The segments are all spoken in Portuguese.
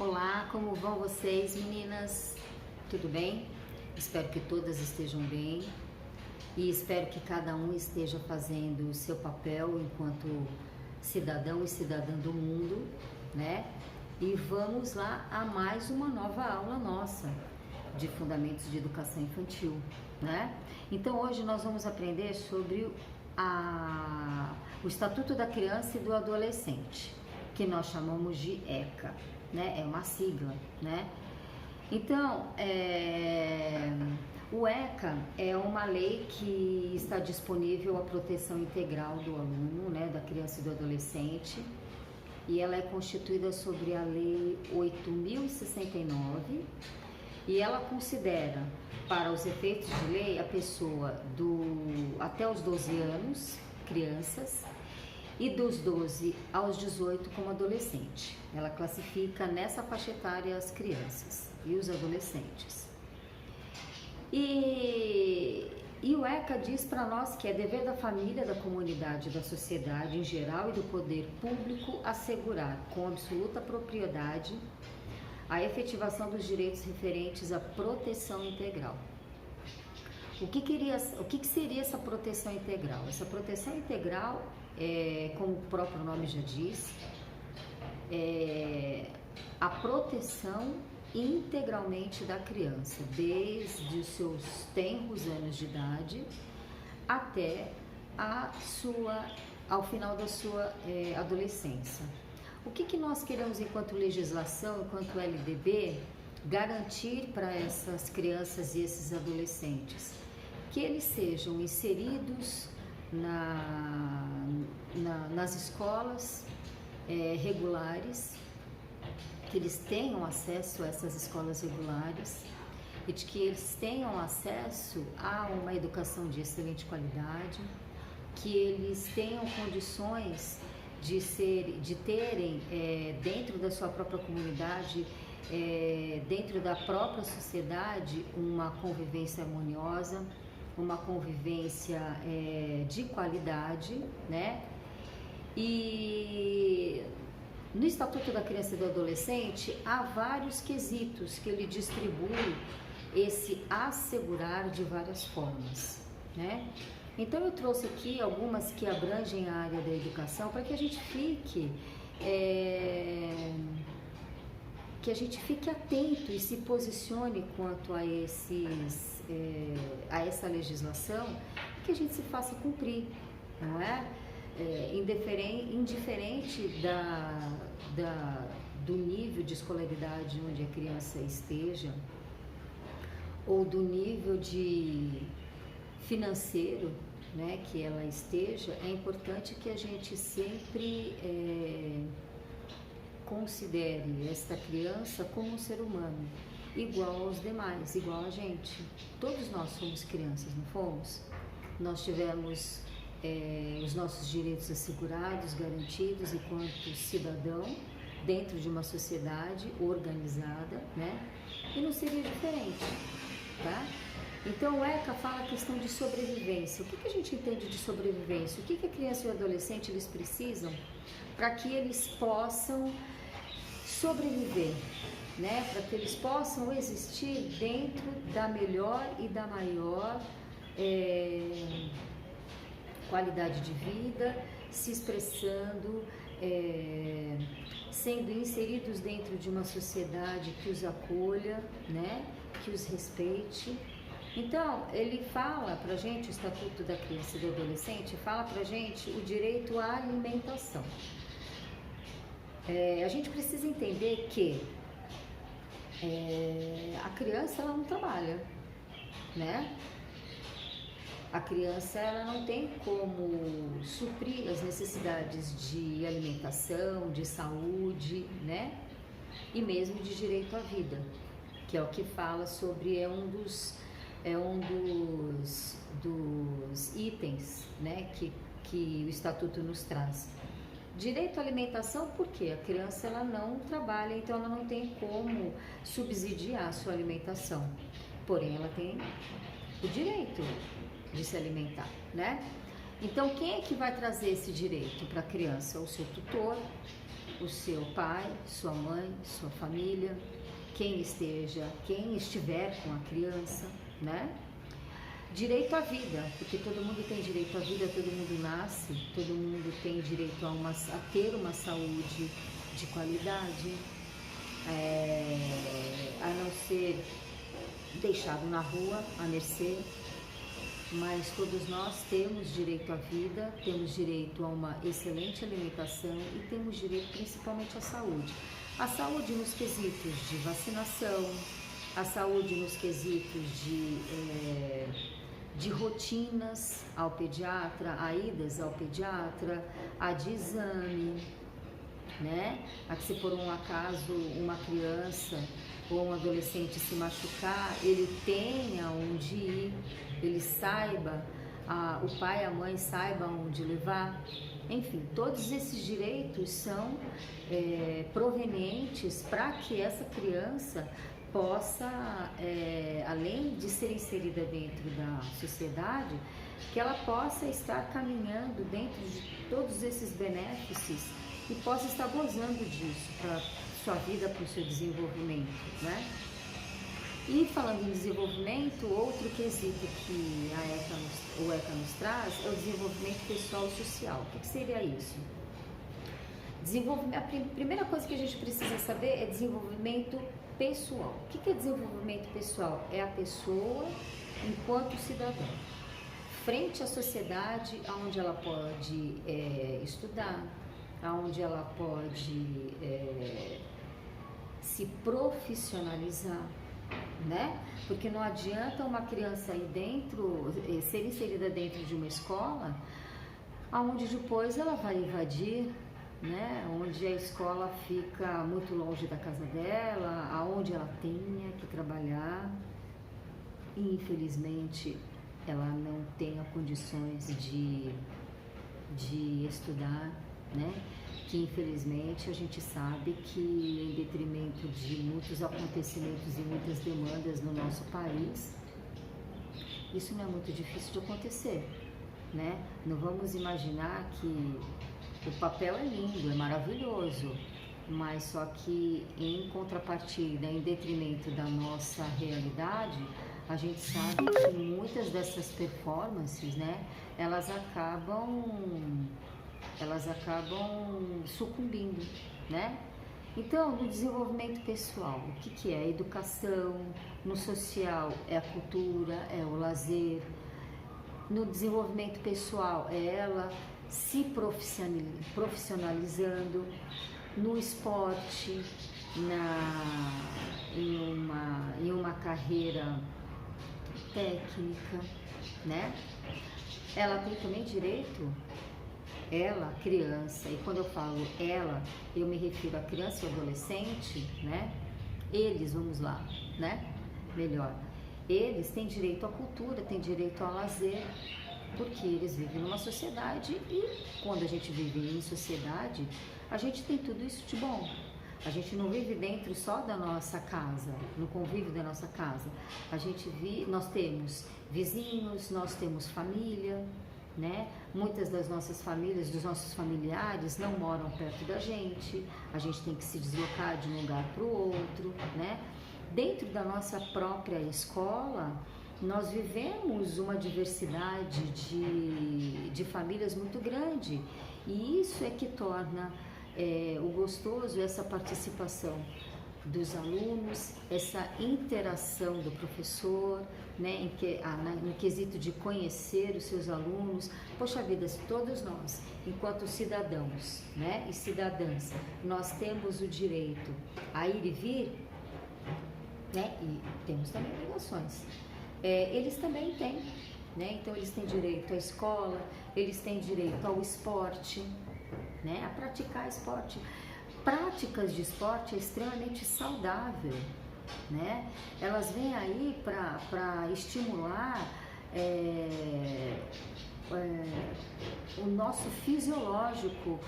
Olá, como vão vocês, meninas? Tudo bem? Espero que todas estejam bem e espero que cada um esteja fazendo o seu papel enquanto cidadão e cidadã do mundo, né? E vamos lá a mais uma nova aula nossa de Fundamentos de Educação Infantil, né? Então hoje nós vamos aprender sobre o Estatuto da Criança e do Adolescente, que nós chamamos de ECA, né? É uma sigla, né? Então, o ECA é uma lei que está disponível à proteção integral do aluno, né, da criança e do adolescente, e ela é constituída sobre a Lei 8.069, e ela considera, para os efeitos de lei, a pessoa até os 12 anos, crianças, e dos 12 aos 18 como adolescente. Ela classifica nessa faixa etária as crianças e os adolescentes. E o ECA diz para nós que é dever da família, da comunidade, da sociedade em geral e do poder público assegurar com absoluta propriedade a efetivação dos direitos referentes à proteção integral. O que seria essa proteção integral? Essa proteção integral, como o próprio nome já diz, é a proteção integralmente da criança, desde os seus tenros anos de idade até ao final da sua adolescência. O que nós queremos, enquanto legislação, enquanto LDB, garantir para essas crianças e esses adolescentes? Que eles sejam inseridos nas escolas regulares, que eles tenham acesso a essas escolas regulares e de que eles tenham acesso a uma educação de excelente qualidade, que eles tenham condições de terem dentro da sua própria comunidade, dentro da própria sociedade, uma convivência harmoniosa, uma convivência de qualidade, né? E no Estatuto da Criança e do Adolescente há vários quesitos que ele distribui esse assegurar de várias formas, né? Então eu trouxe aqui algumas que abrangem a área da educação para que a gente fique atento e se posicione quanto a essa legislação, que a gente se faça cumprir, não é? Indiferente do nível de escolaridade onde a criança esteja, ou do nível de financeiro, né, que ela esteja, é importante que a gente sempre considere esta criança como um ser humano, igual aos demais, igual a gente. Todos nós somos crianças, não fomos? Nós tivemos os nossos direitos assegurados, garantidos enquanto cidadão dentro de uma sociedade organizada, né? E não seria diferente, tá? Então o ECA fala a questão de sobrevivência. O que a gente entende de sobrevivência? O que a criança e o adolescente eles precisam para que eles possam sobreviver, né? Para que eles possam existir dentro da melhor e da maior qualidade de vida, se expressando, sendo inseridos dentro de uma sociedade que os acolha, né? Que os respeite. Então, ele fala pra gente, o Estatuto da Criança e do Adolescente, fala pra gente o direito à alimentação. A gente precisa entender que a criança ela não trabalha, né? A criança ela não tem como suprir as necessidades de alimentação, de saúde, né? E mesmo de direito à vida, que é o que fala sobre, um dos itens, né, que o Estatuto nos traz. Direito à alimentação, porque a criança ela não trabalha, então ela não tem como subsidiar a sua alimentação, porém ela tem o direito de se alimentar, né? Então quem é que vai trazer esse direito para a criança? O seu tutor, o seu pai, sua mãe, sua família, quem estiver com a criança, né? Direito à vida, porque todo mundo tem direito à vida, todo mundo nasce, todo mundo tem direito a ter uma saúde de qualidade, a não ser deixado na rua, à mercê, mas todos nós temos direito à vida, temos direito a uma excelente alimentação e temos direito principalmente à saúde. A saúde nos quesitos de vacinação, a saúde nos quesitos de rotinas ao pediatra, a idas ao pediatra, a de exame, né? A que se por um acaso uma criança ou um adolescente se machucar, ele tenha onde ir, ele saiba, o pai e a mãe saibam onde levar. Enfim, todos esses direitos são provenientes para que essa criança possa, além de ser inserida dentro da sociedade, que ela possa estar caminhando dentro de todos esses benefícios e possa estar gozando disso para sua vida, para o seu desenvolvimento, né? E falando em desenvolvimento, outro quesito que o ECA nos traz é o desenvolvimento pessoal e social. O que seria isso? A primeira coisa que a gente precisa saber é desenvolvimento pessoal. O que é desenvolvimento pessoal? É a pessoa enquanto cidadã, frente à sociedade, onde ela pode estudar, onde ela pode se profissionalizar, né? Porque não adianta uma criança ser inserida dentro de uma escola, onde depois ela vai invadir, né? Onde a escola fica muito longe da casa dela, aonde ela tenha que trabalhar e infelizmente ela não tenha condições de estudar, né? Que infelizmente a gente sabe que em detrimento de muitos acontecimentos e muitas demandas no nosso país, isso não é muito difícil de acontecer, né? Não vamos imaginar que o papel é lindo, é maravilhoso, mas só que em contrapartida, em detrimento da nossa realidade, a gente sabe que muitas dessas performances, né, elas acabam sucumbindo, né? Então, no desenvolvimento pessoal, o que é? A educação, no social é a cultura, é o lazer. No desenvolvimento pessoal é ela se profissionalizando, no esporte, em uma carreira técnica, né? Ela tem também direito, ela, criança, e quando eu falo ela, eu me refiro a criança e adolescente, né? Eles, vamos lá, né? Melhor. Eles têm direito à cultura, têm direito ao lazer, porque eles vivem numa sociedade e quando a gente vive em sociedade, a gente tem tudo isso de bom. A gente não vive dentro só da nossa casa, no convívio da nossa casa. Nós temos vizinhos, nós temos família, né? Muitas das nossas famílias, dos nossos familiares não moram perto da gente, a gente tem que se deslocar de um lugar para o outro, né? Dentro da nossa própria escola, nós vivemos uma diversidade de famílias muito grande e isso é que torna o gostoso essa participação dos alunos, essa interação do professor, né, no quesito de conhecer os seus alunos. Poxa vida, se todos nós, enquanto cidadãos, né, e cidadãs, nós temos o direito a ir e vir, né, e temos também obrigações, eles também têm, né, então eles têm direito à escola, eles têm direito ao esporte, né, a praticar esporte. Práticas de esporte é extremamente saudável, né? Elas vêm aí para estimular o nosso fisiológico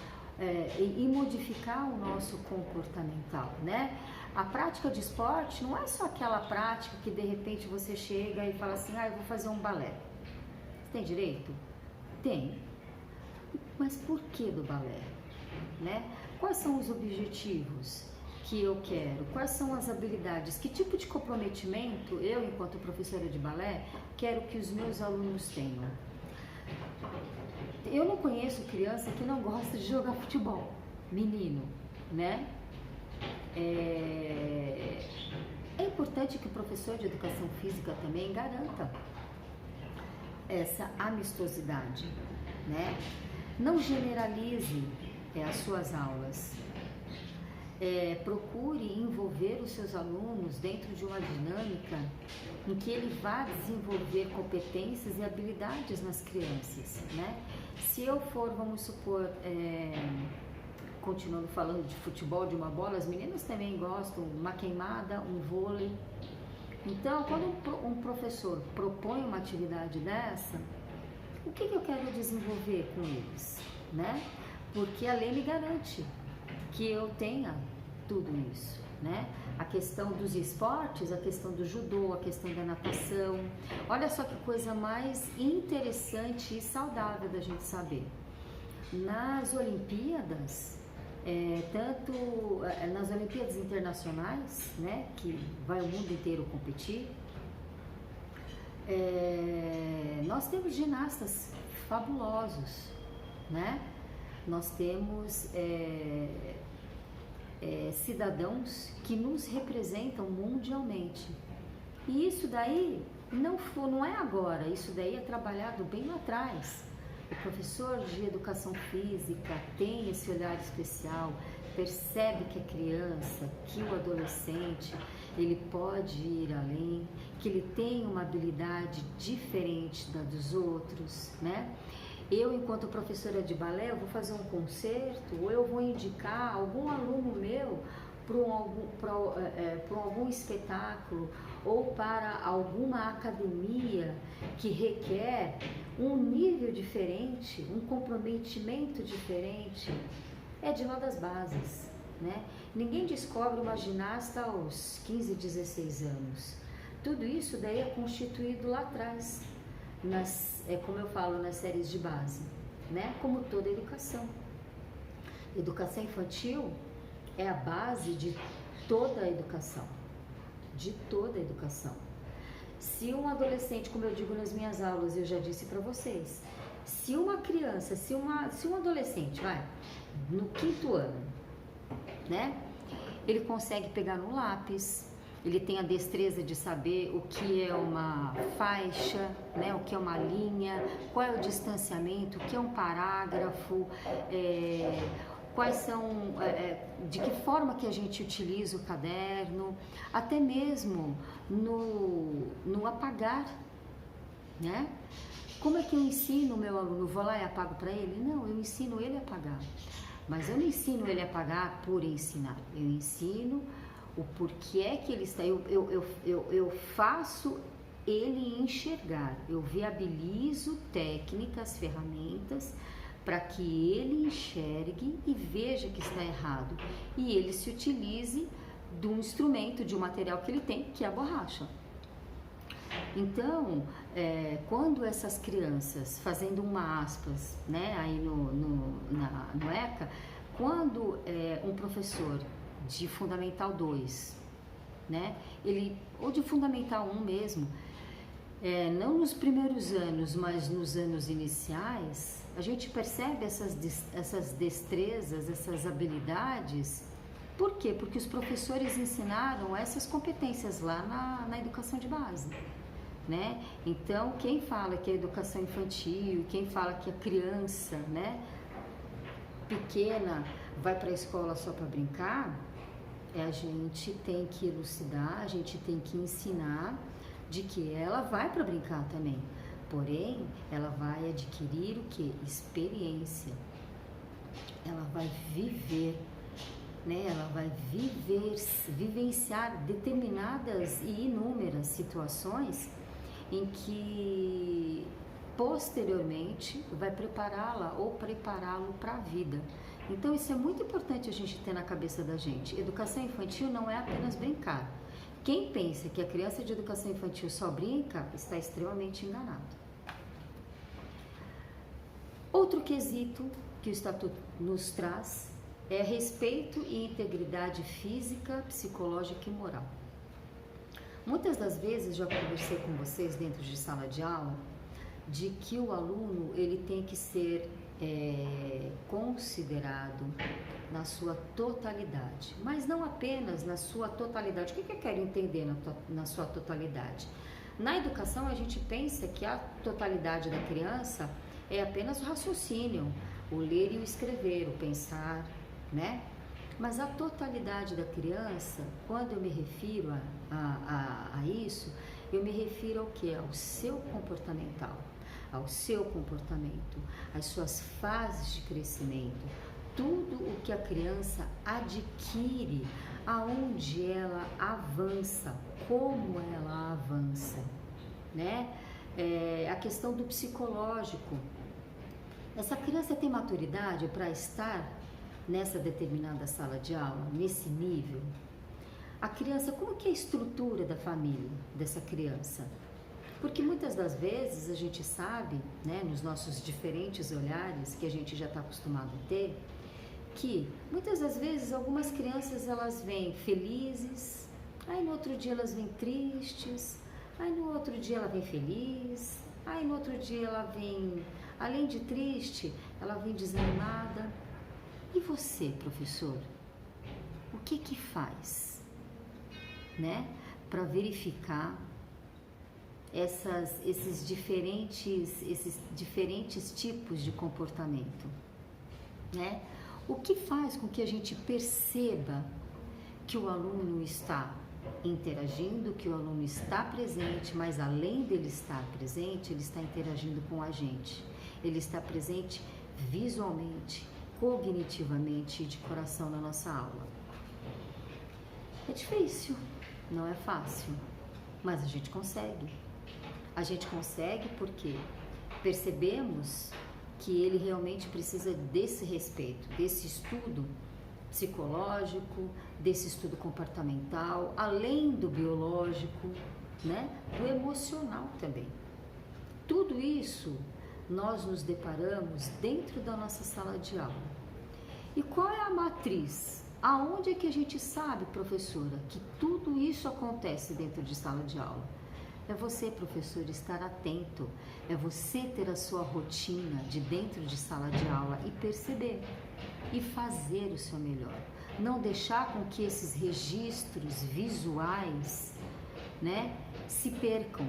e modificar o nosso comportamental, né? A prática de esporte não é só aquela prática que de repente você chega e fala assim, eu vou fazer um balé. Você tem direito? Tem. Mas por que do balé? Né? Quais são os objetivos que eu quero? Quais são as habilidades? Que tipo de comprometimento eu, enquanto professora de balé, quero que os meus alunos tenham? Eu não conheço criança que não gosta de jogar futebol, menino, né? É importante que o professor de educação física também garanta essa amistosidade, né? Não generalize as suas aulas. Procure envolver os seus alunos dentro de uma dinâmica em que ele vá desenvolver competências e habilidades nas crianças, né? Se eu for, vamos supor, continuando falando de futebol, de uma bola, as meninas também gostam, uma queimada, um vôlei. Então, quando um professor propõe uma atividade dessa, o que eu quero desenvolver com eles, né? Porque a lei me garante que eu tenha tudo isso, né? A questão dos esportes, a questão do judô, a questão da natação. Olha só que coisa mais interessante e saudável da gente saber. Nas Olimpíadas, tanto nas Olimpíadas Internacionais, né, que vai o mundo inteiro competir, nós temos ginastas fabulosos, né? Nós temos cidadãos que nos representam mundialmente. E isso daí não é agora, isso daí é trabalhado bem lá atrás. O professor de educação física tem esse olhar especial, percebe que a criança, que o adolescente, ele pode ir além, que ele tem uma habilidade diferente da dos outros, né? Eu, enquanto professora de balé, eu vou fazer um concerto ou eu vou indicar algum aluno meu para algum espetáculo ou para alguma academia que requer um nível diferente, um comprometimento diferente, de lá das bases, né? Ninguém descobre uma ginasta aos 15, 16 anos. Tudo isso daí é constituído lá atrás, como eu falo, nas séries de base, né? Como toda educação. Educação infantil é a base de toda a educação, Se um adolescente, como eu digo nas minhas aulas, eu já disse para vocês, se uma criança, se um adolescente, no 5º ano, né? Ele consegue pegar no lápis, ele tem a destreza de saber o que é uma faixa, né? O que é uma linha, qual é o distanciamento, o que é um parágrafo, quais são, de que forma que a gente utiliza o caderno, até mesmo no apagar, né? Como é que eu ensino o meu aluno? Eu vou lá e apago para ele? Não, eu ensino ele a apagar. Mas eu não ensino ele a apagar por ensinar. Eu ensino o porquê que ele está. Eu faço ele enxergar. Eu viabilizo técnicas, ferramentas para que ele enxergue e veja que está errado. E ele se utilize de um instrumento, de um material que ele tem, que é a borracha. Então, quando essas crianças, fazendo uma aspas, né, aí no ECA, quando um professor de Fundamental 2, né, ou de Fundamental 1 mesmo, não nos primeiros anos, mas nos anos iniciais, a gente percebe essas destrezas, essas habilidades. Por quê? Porque os professores ensinaram essas competências lá na educação de base, né? Então, quem fala que a educação infantil, quem fala que a criança, né, pequena vai para a escola só para brincar, a gente tem que elucidar, a gente tem que ensinar de que ela vai para brincar também. Porém, ela vai adquirir o que? Experiência. Ela vai viver, né? Ela vai vivenciar determinadas e inúmeras situações em que posteriormente vai prepará-la ou prepará-lo para a vida. Então isso é muito importante a gente ter na cabeça da gente. Educação infantil não é apenas brincar. Quem pensa que a criança de educação infantil só brinca, está extremamente enganado. Outro quesito que o Estatuto nos traz é respeito e integridade física, psicológica e moral. Muitas das vezes já conversei com vocês dentro de sala de aula de que o aluno ele tem que ser considerado na sua totalidade, mas não apenas na sua totalidade. O que eu quero entender na sua totalidade? Na educação a gente pensa que a totalidade da criança é apenas o raciocínio, o ler e o escrever, o pensar, né? Mas a totalidade da criança, quando eu me refiro a isso, eu me refiro ao que? Ao seu comportamental, ao seu comportamento, às suas fases de crescimento, tudo o que a criança adquire, aonde ela avança, como ela avança, né? A questão do psicológico. Essa criança tem maturidade para estar nessa determinada sala de aula, nesse nível? A criança, como que é a estrutura da família dessa criança? Porque muitas das vezes a gente sabe, né, nos nossos diferentes olhares que a gente já está acostumado a ter, que muitas das vezes algumas crianças elas vêm felizes, aí no outro dia elas vêm tristes, aí no outro dia ela vem feliz, aí no outro dia ela vem, além de triste, ela vem desanimada. E você, professor, o que faz, né, para verificar esses diferentes tipos de comportamento, né? O que faz com que a gente perceba que o aluno está interagindo, que o aluno está presente, mas além dele estar presente, ele está interagindo com a gente, ele está presente visualmente, cognitivamente e de coração na nossa aula. É difícil, não é fácil, mas a gente consegue. A gente consegue porque percebemos que ele realmente precisa desse respeito, desse estudo psicológico, desse estudo comportamental, além do biológico, né? Do emocional também. Tudo isso nós nos deparamos dentro da nossa sala de aula. E qual é a matriz? Aonde é que a gente sabe, professora, que tudo isso acontece dentro de sala de aula? É você, professor, estar atento, é você ter a sua rotina de dentro de sala de aula e perceber e fazer o seu melhor. Não deixar com que esses registros visuais, né, se percam.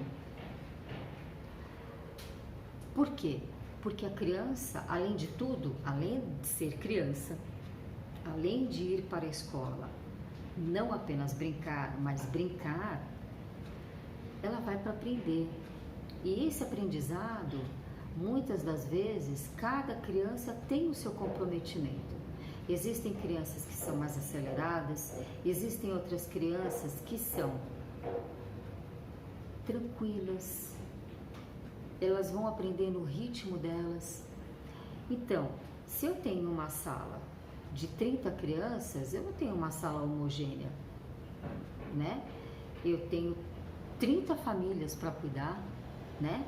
Por quê? Porque a criança, além de tudo, além de ser criança, além de ir para a escola, não apenas brincar, mas brincar, ela vai para aprender. E esse aprendizado, muitas das vezes, cada criança tem o seu comprometimento. Existem crianças que são mais aceleradas, existem outras crianças que são tranquilas, elas vão aprender no ritmo delas. Então, se eu tenho uma sala de 30 crianças, eu não tenho uma sala homogênea, né? Eu tenho 30 famílias para cuidar, né?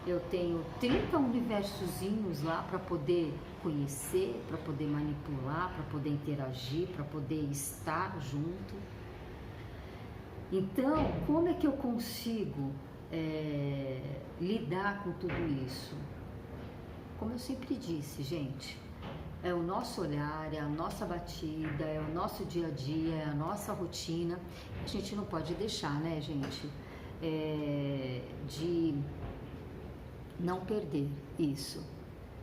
Eu tenho 30 universisozinhos lá para poder conhecer, para poder manipular, para poder interagir, para poder estar junto. Então, como é que eu consigo lidar com tudo isso? Como eu sempre disse, gente, é o nosso olhar, é a nossa batida, é o nosso dia a dia, é a nossa rotina. A gente não pode deixar, né, gente, de não perder isso,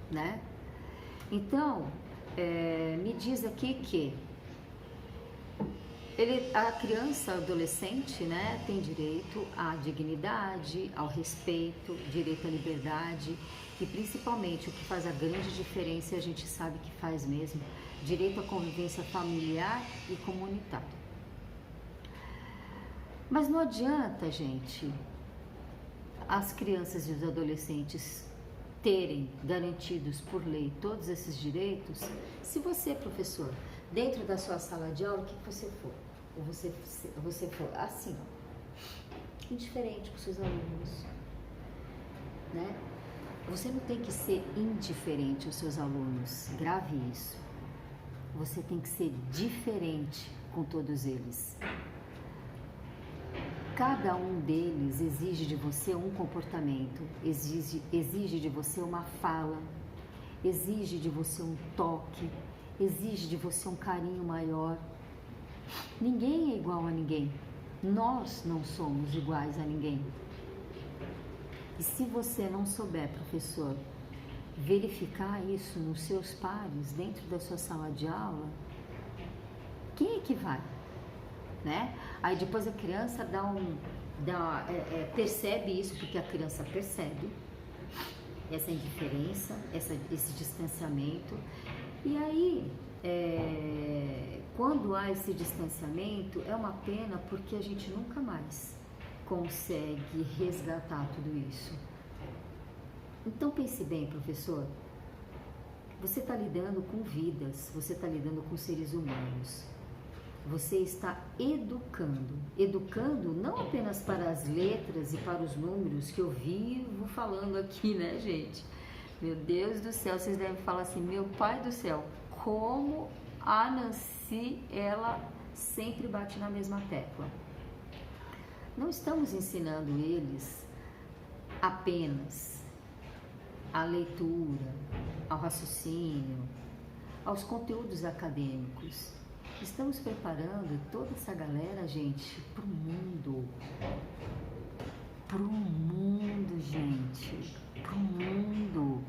né? Então, me diz aqui que a criança, adolescente, né, tem direito à dignidade, ao respeito, direito à liberdade e principalmente o que faz a grande diferença, a gente sabe que faz mesmo, direito à convivência familiar e comunitária. Mas não adianta, gente, as crianças e os adolescentes terem garantidos por lei todos esses direitos, se você, professor, dentro da sua sala de aula, o que você for? Ou você for assim, ó, indiferente com seus alunos, né? Você não tem que ser indiferente aos seus alunos, grave isso. você tem que ser diferente com todos eles. Cada um deles exige de você um comportamento, exige de você uma fala, exige de você um toque, exige de você um carinho maior. Ninguém é igual a ninguém. Nós não somos iguais a ninguém. E se você não souber, professor, verificar isso nos seus pares, dentro da sua sala de aula, quem é que vai? Né? Aí depois a criança percebe isso, porque a criança percebe essa indiferença, esse distanciamento. E aí, quando há esse distanciamento, é uma pena, porque a gente nunca mais consegue resgatar tudo isso. Então pense bem, professor, você está lidando com vidas, você está lidando com seres humanos. Você está educando não apenas para as letras e para os números, que eu vivo falando aqui, né, gente? Meu Deus do céu, vocês devem falar assim, meu pai do céu, como a Nancy, ela sempre bate na mesma tecla. Não estamos ensinando eles apenas a leitura, ao raciocínio, aos conteúdos acadêmicos. Estamos preparando toda essa galera, gente, pro mundo. Pro mundo, gente. Pro mundo.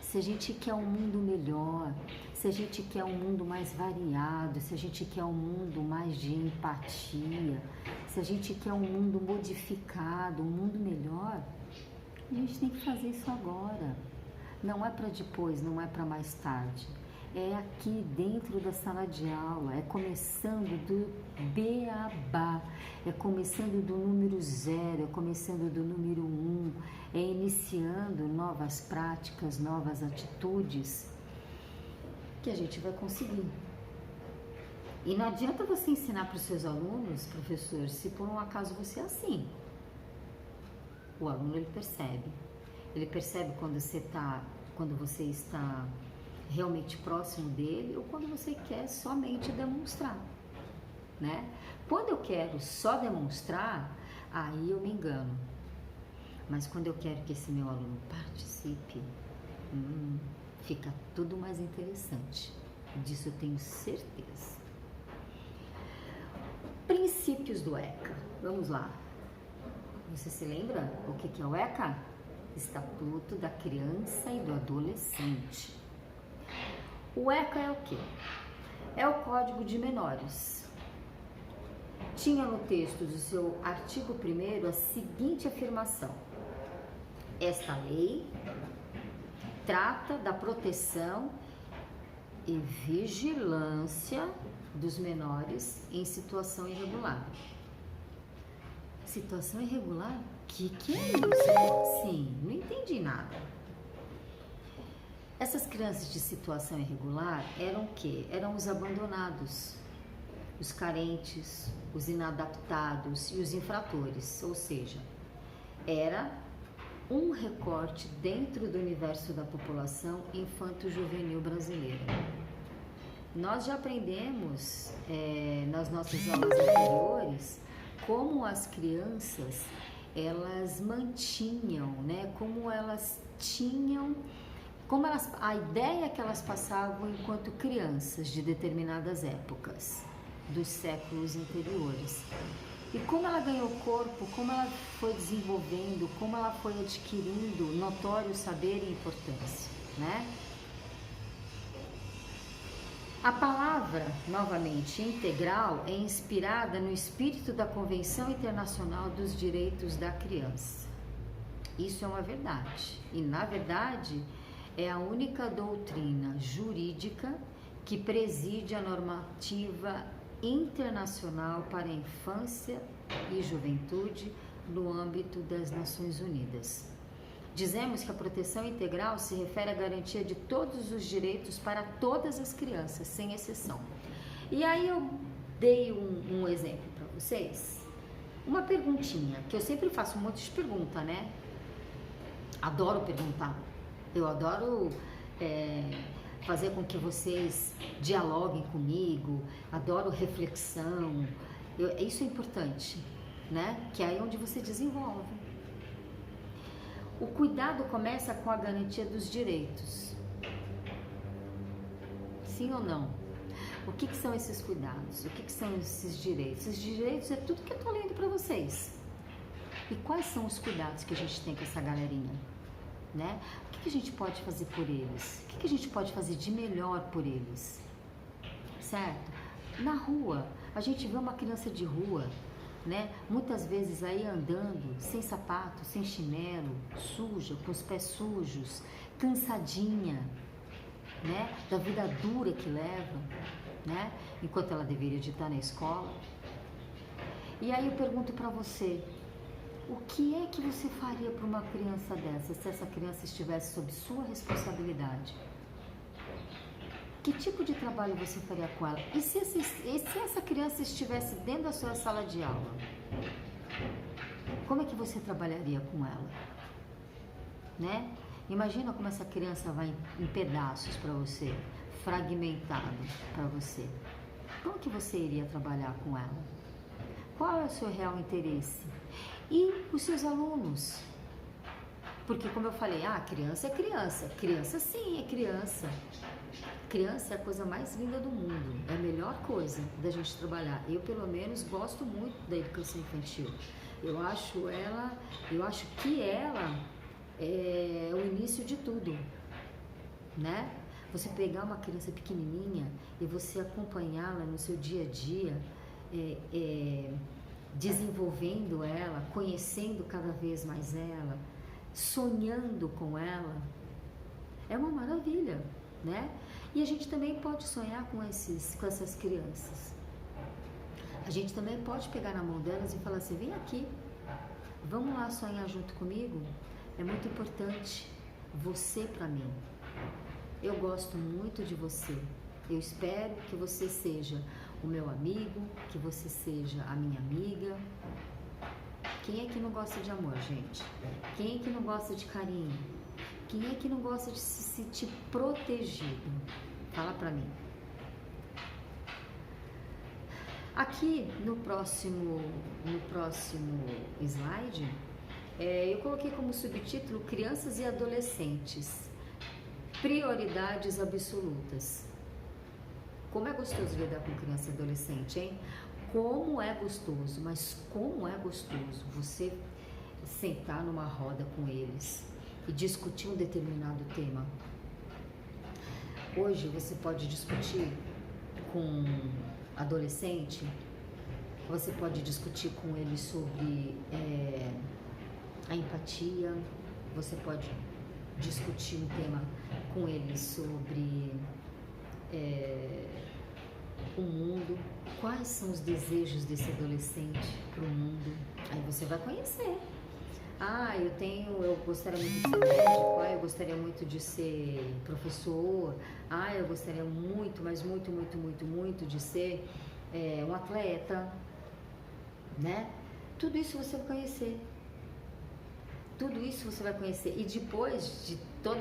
Se a gente quer um mundo melhor, se a gente quer um mundo mais variado, se a gente quer um mundo mais de empatia, se a gente quer um mundo modificado, um mundo melhor, a gente tem que fazer isso agora. Não é para depois, não é para mais tarde. É aqui dentro da sala de aula, é começando do beabá, é começando do número 0, é começando do número 1, é iniciando novas práticas, novas atitudes que a gente vai conseguir. E não adianta você ensinar para os seus alunos, professor, se por um acaso você é assim. O aluno, ele percebe quando você está realmente próximo dele ou quando você quer somente demonstrar, né? Quando eu quero só demonstrar, aí eu me engano. Mas quando eu quero que esse meu aluno participe, fica tudo mais interessante. Disso eu tenho certeza. Princípios do ECA. Vamos lá. Você se lembra o que é o ECA? Estatuto da Criança e do Adolescente. O ECA é o quê? É o Código de Menores. Tinha no texto do seu artigo 1º a seguinte afirmação: esta lei trata da proteção e vigilância dos menores em situação irregular. Situação irregular? Que é isso? Sim, não entendi nada. Essas crianças de situação irregular eram o quê? Eram os abandonados, os carentes, os inadaptados e os infratores, ou seja, era um recorte dentro do universo da população infanto-juvenil brasileira. Nós já aprendemos nas nossas aulas anteriores como as crianças, elas mantinham, né? A ideia que elas passavam enquanto crianças de determinadas épocas dos séculos anteriores. E como ela ganhou corpo, como ela foi desenvolvendo, como ela foi adquirindo notório saber e importância, né? A palavra, novamente, integral, é inspirada no espírito da Convenção Internacional dos Direitos da Criança. Isso é uma verdade. E, na verdade, é a única doutrina jurídica que preside a normativa internacional para a infância e juventude no âmbito das Nações Unidas. Dizemos que a proteção integral se refere à garantia de todos os direitos para todas as crianças, sem exceção. E aí eu dei um exemplo para vocês, uma perguntinha, que eu sempre faço um monte de pergunta, né? Adoro perguntar, eu adoro fazer com que vocês dialoguem comigo, adoro reflexão. Isso é importante, né? Que é aí onde você desenvolve. O cuidado começa com a garantia dos direitos. Sim ou não? O que são esses cuidados? O que são esses direitos? Esses direitos é tudo que eu tô lendo para vocês. E quais são os cuidados que a gente tem com essa galerinha? Né? O que a gente pode fazer por eles? O que a gente pode fazer de melhor por eles? Certo? Na rua, a gente vê uma criança de rua, né? Muitas vezes aí andando, sem sapato, sem chinelo, suja, com os pés sujos, cansadinha, né? Da vida dura que leva, né? Enquanto ela deveria de estar na escola. E aí eu pergunto para você, o que é que você faria para uma criança dessa, se essa criança estivesse sob sua responsabilidade? Que tipo de trabalho você faria com ela? E se essa criança estivesse dentro da sua sala de aula? Como é que você trabalharia com ela? Né? Imagina como essa criança vai em pedaços para você, fragmentado para você. Como que você iria trabalhar com ela? Qual é o seu real interesse? E os seus alunos? Porque como eu falei, criança é criança. Criança sim, é criança. Criança é a coisa mais linda do mundo. É a melhor coisa da gente trabalhar. Eu, pelo menos, gosto muito da educação infantil. Eu acho que ela é o início de tudo, né? Você pegar uma criança pequenininha e você acompanhá-la no seu dia a dia, desenvolvendo ela, conhecendo cada vez mais ela, sonhando com ela, é uma maravilha, né? E a gente também pode sonhar com essas crianças. A gente também pode pegar na mão delas e falar assim, vem aqui, vamos lá sonhar junto comigo? É muito importante você para mim. Eu gosto muito de você. Eu espero que você seja o meu amigo, que você seja a minha amiga. Quem é que não gosta de amor, gente? Quem é que não gosta de carinho? Quem é que não gosta de se sentir protegido? Fala pra mim. Aqui no próximo slide, eu coloquei como subtítulo Crianças e Adolescentes. Prioridades absolutas. Como é gostoso lidar com criança e adolescente, hein? Como é gostoso, mas como é gostoso você sentar numa roda com eles e discutir um determinado tema. Hoje você pode discutir com adolescente, você pode discutir com ele sobre a empatia, você pode discutir um tema com ele sobre o mundo, quais são os desejos desse adolescente para o mundo. Aí você vai conhecer. Eu gostaria muito de ser médico, eu gostaria muito de ser professor, eu gostaria muito, mas muito, muito, muito, muito de ser um atleta, né? Tudo isso você vai conhecer. Tudo isso você vai conhecer. E depois de todo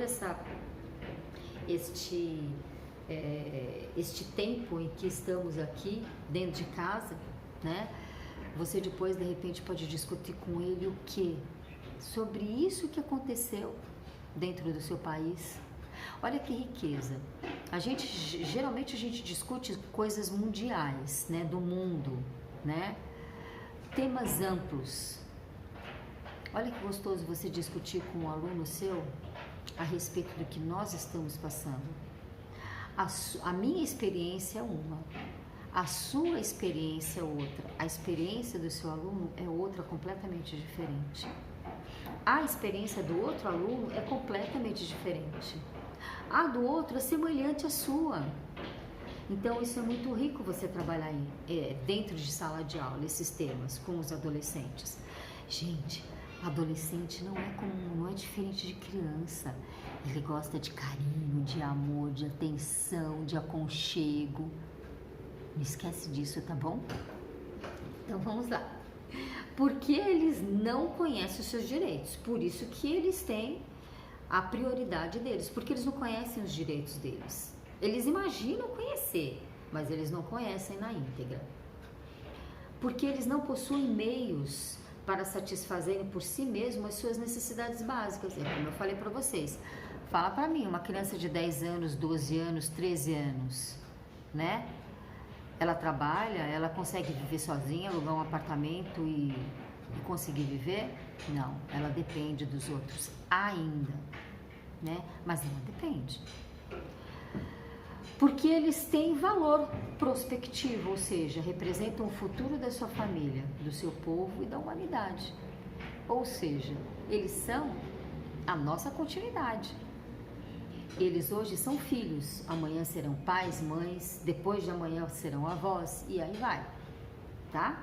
este tempo em que estamos aqui dentro de casa, né? Você depois de repente pode discutir com ele o quê? Sobre isso que aconteceu dentro do seu país. Olha que riqueza. Geralmente a gente discute coisas mundiais, né? Do mundo, né? Temas amplos. Olha que gostoso você discutir com um aluno seu a respeito do que nós estamos passando. A minha experiência é uma, a sua experiência é outra, a experiência do seu aluno é outra, completamente diferente. A experiência do outro aluno é completamente diferente. A do outro é semelhante à sua. Então isso é muito rico você trabalhar dentro de sala de aula, esses temas com os adolescentes. Gente, adolescente não é diferente de criança. Ele gosta de carinho, de amor, de atenção, de aconchego. Não esquece disso, tá bom? Então vamos lá. Porque eles não conhecem os seus direitos, por isso que eles têm a prioridade deles, porque eles não conhecem os direitos deles. Eles imaginam conhecer, mas eles não conhecem na íntegra. Porque eles não possuem meios para satisfazerem por si mesmos as suas necessidades básicas. É como eu falei para vocês. Fala para mim, uma criança de 10 anos, 12 anos, 13 anos, né? Ela trabalha, ela consegue viver sozinha, alugar um apartamento e conseguir viver? Não, ela depende dos outros ainda, né? Mas ela depende. Porque eles têm valor prospectivo, ou seja, representam o futuro da sua família, do seu povo e da humanidade. Ou seja, eles são a nossa continuidade. Eles hoje são filhos, amanhã serão pais, mães, depois de amanhã serão avós e aí vai, tá?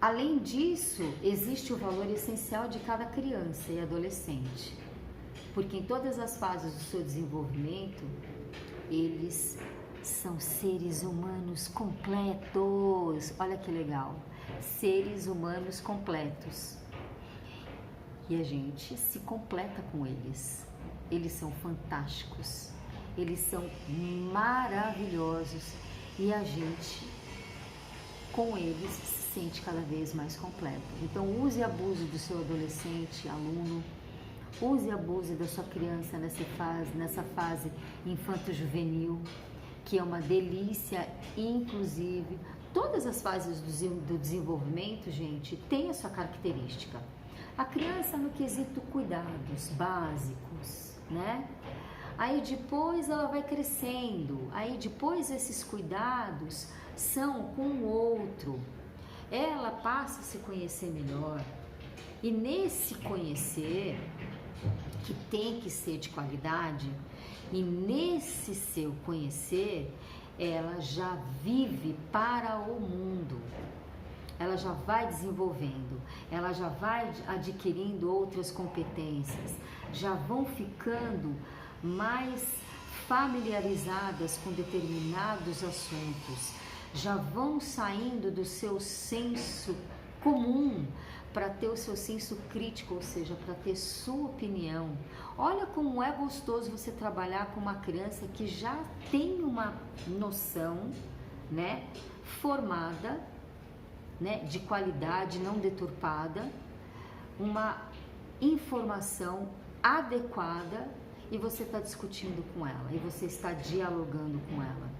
Além disso, existe o valor essencial de cada criança e adolescente, porque em todas as fases do seu desenvolvimento, eles são seres humanos completos. Olha que legal, seres humanos completos. E a gente se completa com eles. Eles são fantásticos, eles são maravilhosos e a gente, com eles, se sente cada vez mais completo. Então, use e abuse do seu adolescente, aluno, use e abuse da sua criança nessa fase infanto-juvenil, que é uma delícia, inclusive. Todas as fases do desenvolvimento, gente, tem a sua característica. A criança no quesito cuidados básicos, né? Aí depois ela vai crescendo, aí depois esses cuidados são com o outro. Ela passa a se conhecer melhor. E nesse conhecer, que tem que ser de qualidade, e nesse seu conhecer, ela já vive para o mundo. Ela já vai desenvolvendo, ela já vai adquirindo outras competências, já vão ficando mais familiarizadas com determinados assuntos, já vão saindo do seu senso comum para ter o seu senso crítico, ou seja, para ter sua opinião. Olha como é gostoso você trabalhar com uma criança que já tem uma noção, né, formada, né, de qualidade, não deturpada, uma informação adequada e você está discutindo com ela, e você está dialogando com ela,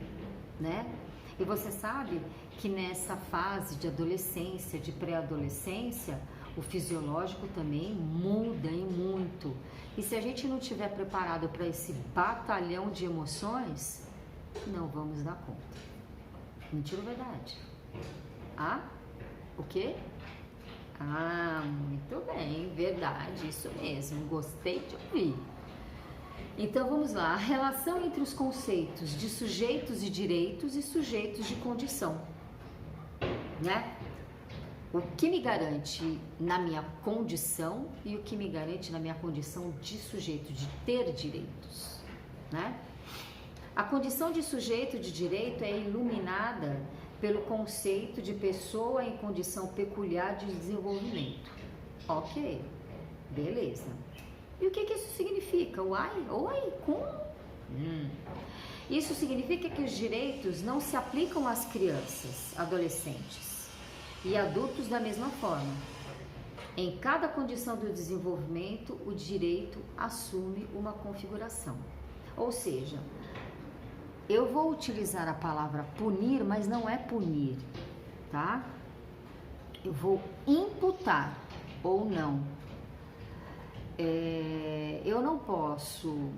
né? E você sabe que nessa fase de adolescência, de pré-adolescência, o fisiológico também muda e muito. E se a gente não estiver preparado para esse batalhão de emoções, não vamos dar conta. Mentira ou verdade? Ah? O quê? Ah, muito bem, verdade, isso mesmo, gostei de ouvir. Então vamos lá, a relação entre os conceitos de sujeitos e direitos e sujeitos de condição, né? O que me garante na minha condição e o que me garante na minha condição de sujeito, de ter direitos, né? A condição de sujeito de direito é iluminada pelo conceito de pessoa em condição peculiar de desenvolvimento. Ok, beleza. E o que isso significa? Uai, como? Isso significa que os direitos não se aplicam às crianças, adolescentes e adultos da mesma forma. Em cada condição do desenvolvimento, o direito assume uma configuração. Ou seja, eu vou utilizar a palavra punir, mas não é punir, tá? Eu vou imputar ou não. Eu não posso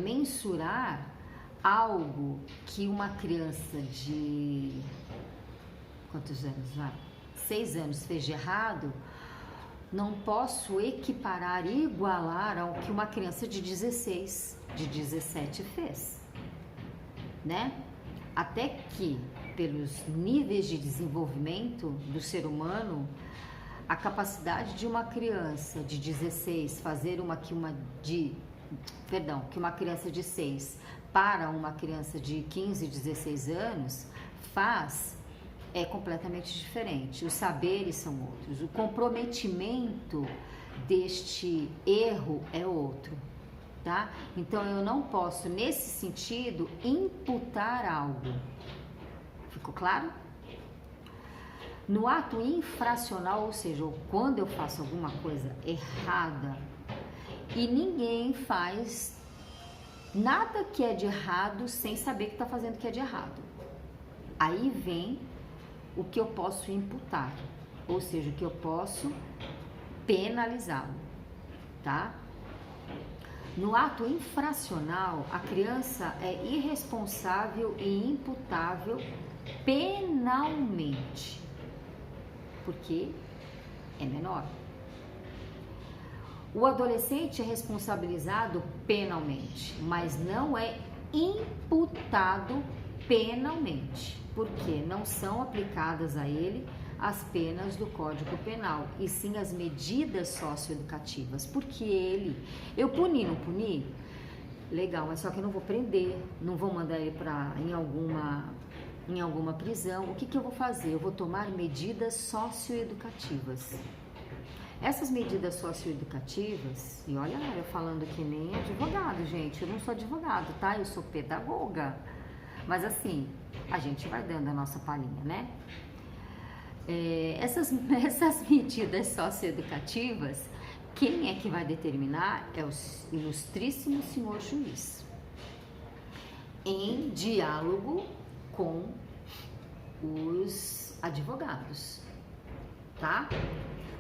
mensurar algo que uma criança de... quantos anos vai? 6 anos fez de errado. Não posso equiparar, igualar ao que uma criança de 16, de 17 fez. Né? Até que, pelos níveis de desenvolvimento do ser humano, a capacidade de uma criança de 16 fazer que uma criança de 6 para uma criança de 15, 16 anos faz é completamente diferente. Os saberes são outros, o comprometimento deste erro é outro, tá? Então eu não posso, nesse sentido, imputar algo. Ficou claro? No ato infracional, ou seja, quando eu faço alguma coisa errada e ninguém faz nada que é de errado sem saber que está fazendo o que é de errado. Aí vem o que eu posso imputar, ou seja, o que eu posso penalizá-lo, tá? No ato infracional, a criança é irresponsável e imputável penalmente, porque é menor. O adolescente é responsabilizado penalmente, mas não é imputado penalmente, porque não são aplicadas a ele as penas do Código Penal, e sim as medidas socioeducativas. Porque eu puni, não puni? Legal, mas só que eu não vou prender, não vou mandar ele em alguma prisão. O que eu vou fazer? Eu vou tomar medidas socioeducativas. Essas medidas socioeducativas, e olha eu falando que nem advogado, gente, eu não sou advogado, tá? Eu sou pedagoga. Mas assim, a gente vai dando a nossa palhinha, né? Essas medidas socioeducativas, quem é que vai determinar é o ilustríssimo senhor juiz, em diálogo com os advogados, tá?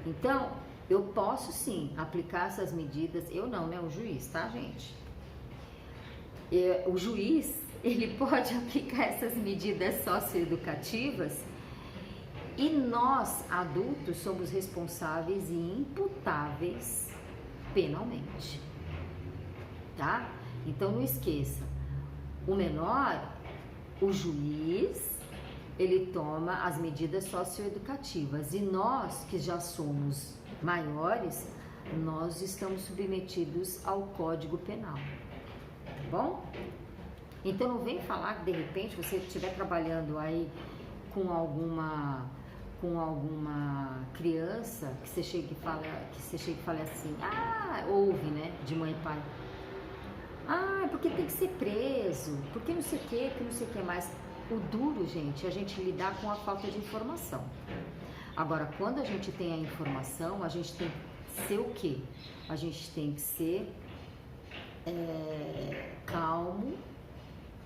Então, eu posso sim aplicar essas medidas, eu não, né? O juiz, tá, gente? O juiz, ele pode aplicar essas medidas socioeducativas e nós, adultos, somos responsáveis e imputáveis penalmente, tá? Então, não esqueça, o menor, o juiz, ele toma as medidas socioeducativas e nós, que já somos maiores, nós estamos submetidos ao Código Penal, tá bom? Então não vem falar que de repente você estiver trabalhando aí com alguma criança que você chegue e fale assim, ouve, né, de mãe e pai, porque tem que ser preso, porque não sei o que mais. O duro, gente, é a gente lidar com a falta de informação. Agora, quando a gente tem a informação, a gente tem que ser o quê? A gente tem que ser calmo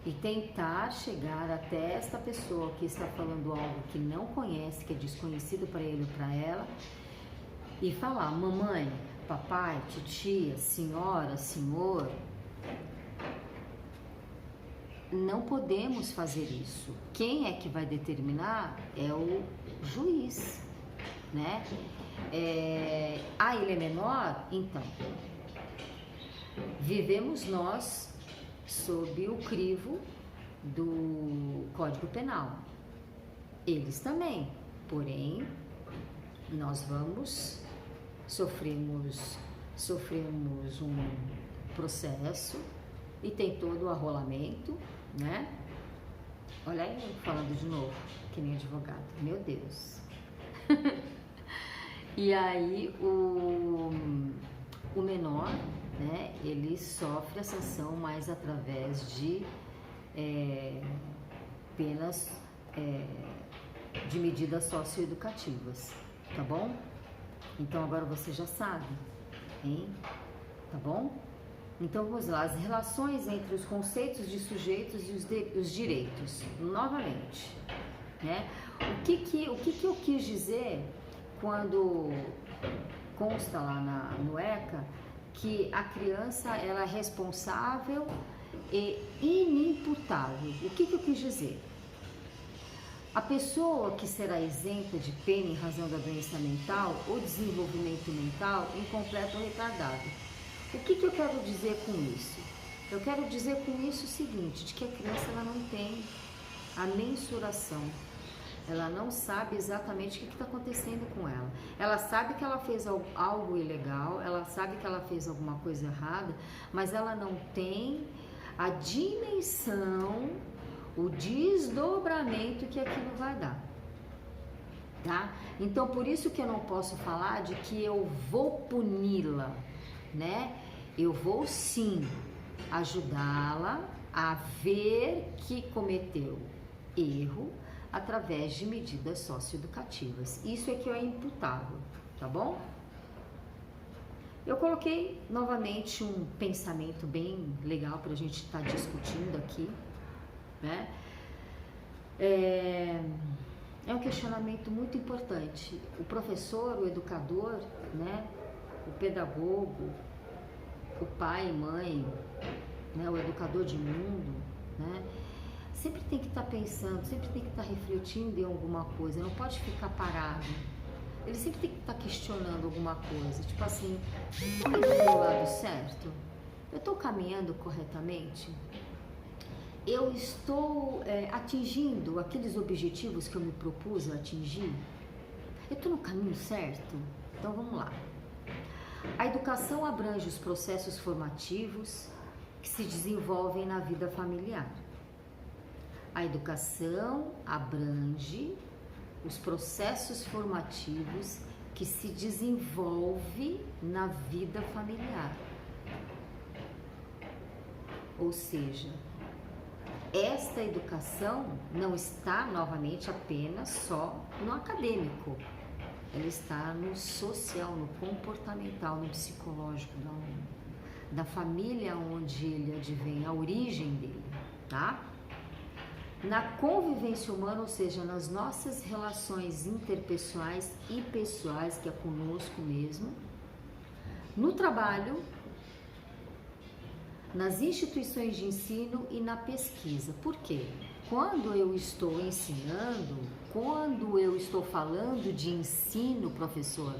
e tentar chegar até esta pessoa que está falando algo que não conhece, que é desconhecido para ele ou para ela, e falar, mamãe, papai, titia, senhora, senhor, não podemos fazer isso. Quem é que vai determinar é o juiz, né? Ele é menor? Então, vivemos nós sob o crivo do Código Penal. Eles também, porém, nós sofremos um processo e tem todo o arrolamento, né? Olha aí, falando de novo, que nem advogado, meu Deus. E aí o menor, né, ele sofre a sanção mais através de penas de medidas socioeducativas, tá bom? Então agora você já sabe, hein? Tá bom? Então vamos lá, as relações entre os conceitos de sujeitos e os direitos, novamente, né? O que eu quis dizer quando consta lá no ECA que a criança ela é responsável e inimputável? O que eu quis dizer? A pessoa que será isenta de pena em razão da doença mental ou desenvolvimento mental incompleto ou retardado. O que eu quero dizer com isso? Eu quero dizer com isso o seguinte, de que a criança ela não tem a mensuração, ela não sabe exatamente o que está acontecendo com ela. Ela sabe que ela fez algo ilegal, ela sabe que ela fez alguma coisa errada, mas ela não tem a dimensão, o desdobramento que aquilo vai dar, tá? Então, por isso que eu não posso falar de que eu vou puni-la, né? Eu vou sim ajudá-la a ver que cometeu erro através de medidas socioeducativas. Isso é que é imputável, tá bom? Eu coloquei novamente um pensamento bem legal para a gente estar discutindo aqui, né? É um questionamento muito importante. O professor, o educador, né? O pedagogo, o pai e mãe, né? O educador de mundo, né? Sempre tem que estar pensando, sempre tem que estar refletindo em alguma coisa, não pode ficar parado. Ele sempre tem que estar questionando alguma coisa, tipo assim, eu estou indo do meu lado certo? Eu estou caminhando corretamente? Eu estou atingindo aqueles objetivos que eu me propus a atingir? Eu estou no caminho certo? Então vamos lá. A educação abrange os processos formativos que se desenvolvem na vida familiar. A educação abrange os processos formativos que se desenvolvem na vida familiar. Ou seja, esta educação não está novamente apenas só no acadêmico, ela está no social, no comportamental, no psicológico da família onde ele advém, a origem dele, tá? Na convivência humana, ou seja, nas nossas relações interpessoais e pessoais, que é conosco mesmo, no trabalho, nas instituições de ensino e na pesquisa. Por quê? Quando eu estou ensinando, quando eu estou falando de ensino, professor,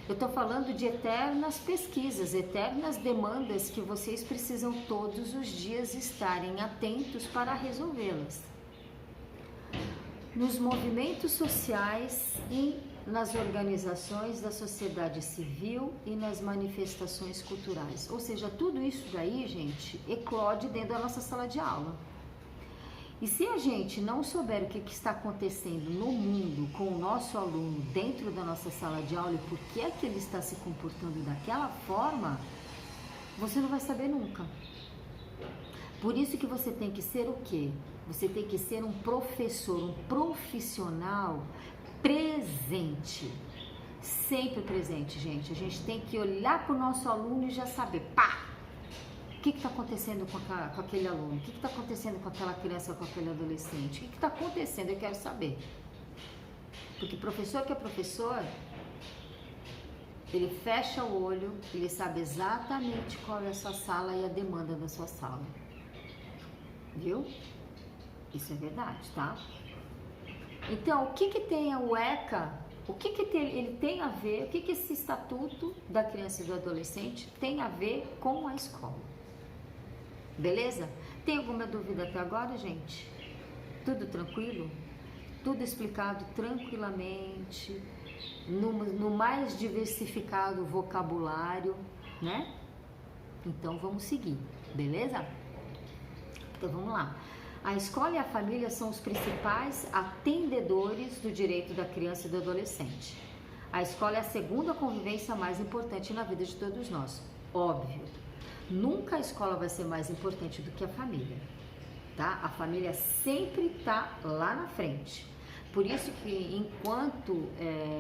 eu estou falando de eternas pesquisas, eternas demandas que vocês precisam todos os dias estarem atentos para resolvê-las. Nos movimentos sociais e nas organizações da sociedade civil e nas manifestações culturais. Ou seja, tudo isso daí, gente, eclode dentro da nossa sala de aula. E se a gente não souber o que está acontecendo no mundo com o nosso aluno dentro da nossa sala de aula e por que é que ele está se comportando daquela forma, você não vai saber nunca. Por isso que você tem que ser o quê? Você tem que ser um professor, um profissional presente. Sempre presente, gente. A gente tem que olhar para o nosso aluno e já saber, pá! O que está acontecendo com aquele aluno? O que está acontecendo com aquela criança, com aquele adolescente? O que está acontecendo? Eu quero saber. Porque professor que é professor, ele fecha o olho, ele sabe exatamente qual é a sua sala e a demanda da sua sala. Viu? Isso é verdade, tá? Então, o que tem o ECA? O que ele tem a ver? O que esse estatuto da criança e do adolescente tem a ver com a escola? Beleza? Tem alguma dúvida até agora, gente? Tudo tranquilo? Tudo explicado tranquilamente, no mais diversificado vocabulário, né? Então vamos seguir, beleza? Então vamos lá. A escola e a família são os principais atendedores do direito da criança e do adolescente. A escola é a segunda convivência mais importante na vida de todos nós. Óbvio, nunca a escola vai ser mais importante do que a família, tá? A família sempre está lá na frente. Por isso que, enquanto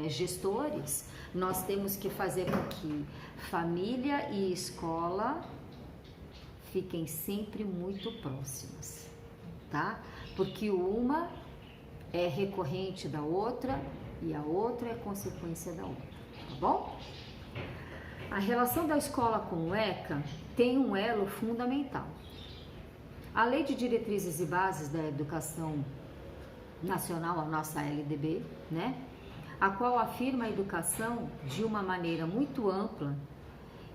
gestores, nós temos que fazer com que família e escola fiquem sempre muito próximas, tá? Porque uma é recorrente da outra e a outra é consequência da outra, tá bom? A relação da escola com o ECA tem um elo fundamental. A Lei de Diretrizes e Bases da Educação Nacional, a nossa LDB, né? A qual afirma a educação de uma maneira muito ampla.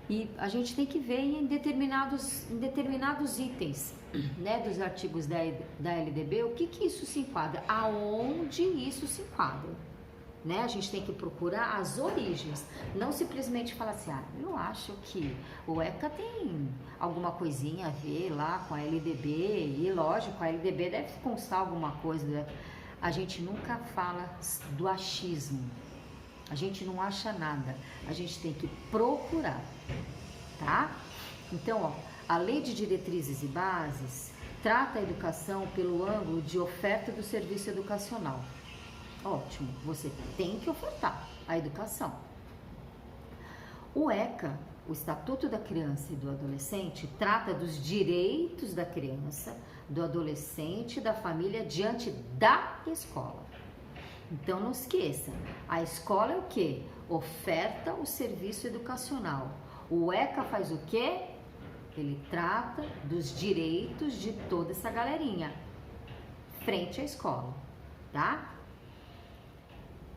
E a gente tem que ver em determinados itens, né, dos artigos da LDB, o que isso se enquadra, aonde isso se enquadra, né? A gente tem que procurar as origens, não simplesmente falar assim, eu acho que o ECA tem alguma coisinha a ver lá com a LDB, e lógico, a LDB deve constar alguma coisa, né? A gente nunca fala do achismo. A gente não acha nada, a gente tem que procurar, tá? Então, ó, a Lei de Diretrizes e Bases trata a educação pelo ângulo de oferta do serviço educacional. Ótimo, você tem que ofertar a educação. O ECA, o Estatuto da Criança e do Adolescente, trata dos direitos da criança, do adolescente e da família diante da escola. Então não esqueça, a escola é o quê? Oferta o serviço educacional. O ECA faz o quê? Ele trata dos direitos de toda essa galerinha frente à escola, tá?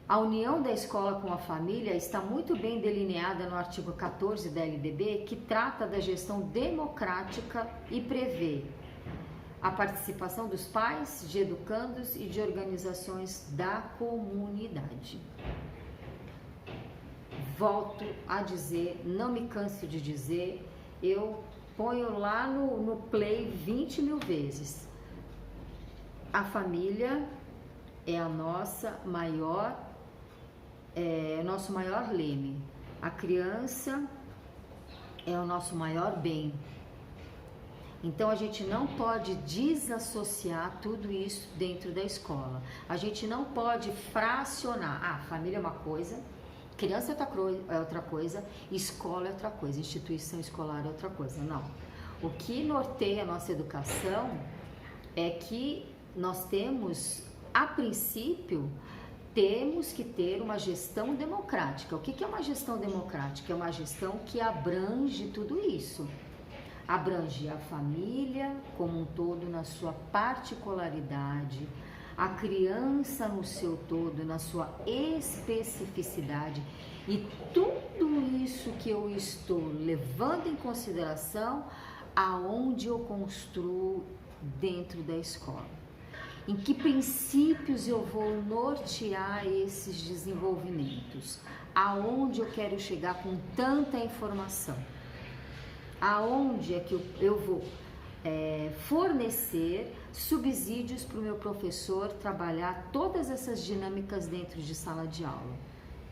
A união da escola com a família está muito bem delineada no artigo 14 da LDB, que trata da gestão democrática e prevê a participação dos pais, de educandos e de organizações da comunidade. Volto a dizer, não me canso de dizer, eu ponho lá no play 20 mil vezes. A família é a nossa maior, nosso maior leme. A criança é o nosso maior bem. Então a gente não pode desassociar tudo isso dentro da escola. A gente não pode fracionar. Ah, família é uma coisa, criança é outra coisa, escola é outra coisa, instituição escolar é outra coisa. Não. O que norteia a nossa educação é que nós temos, a princípio, temos que ter uma gestão democrática. O que é uma gestão democrática? É uma gestão que abrange tudo isso. Abrange a família como um todo na sua particularidade, a criança no seu todo na sua especificidade, e tudo isso que eu estou levando em consideração aonde eu construo dentro da escola. Em que princípios eu vou nortear esses desenvolvimentos? Aonde eu quero chegar com tanta informação? Aonde é que eu vou fornecer subsídios para o meu professor trabalhar todas essas dinâmicas dentro de sala de aula,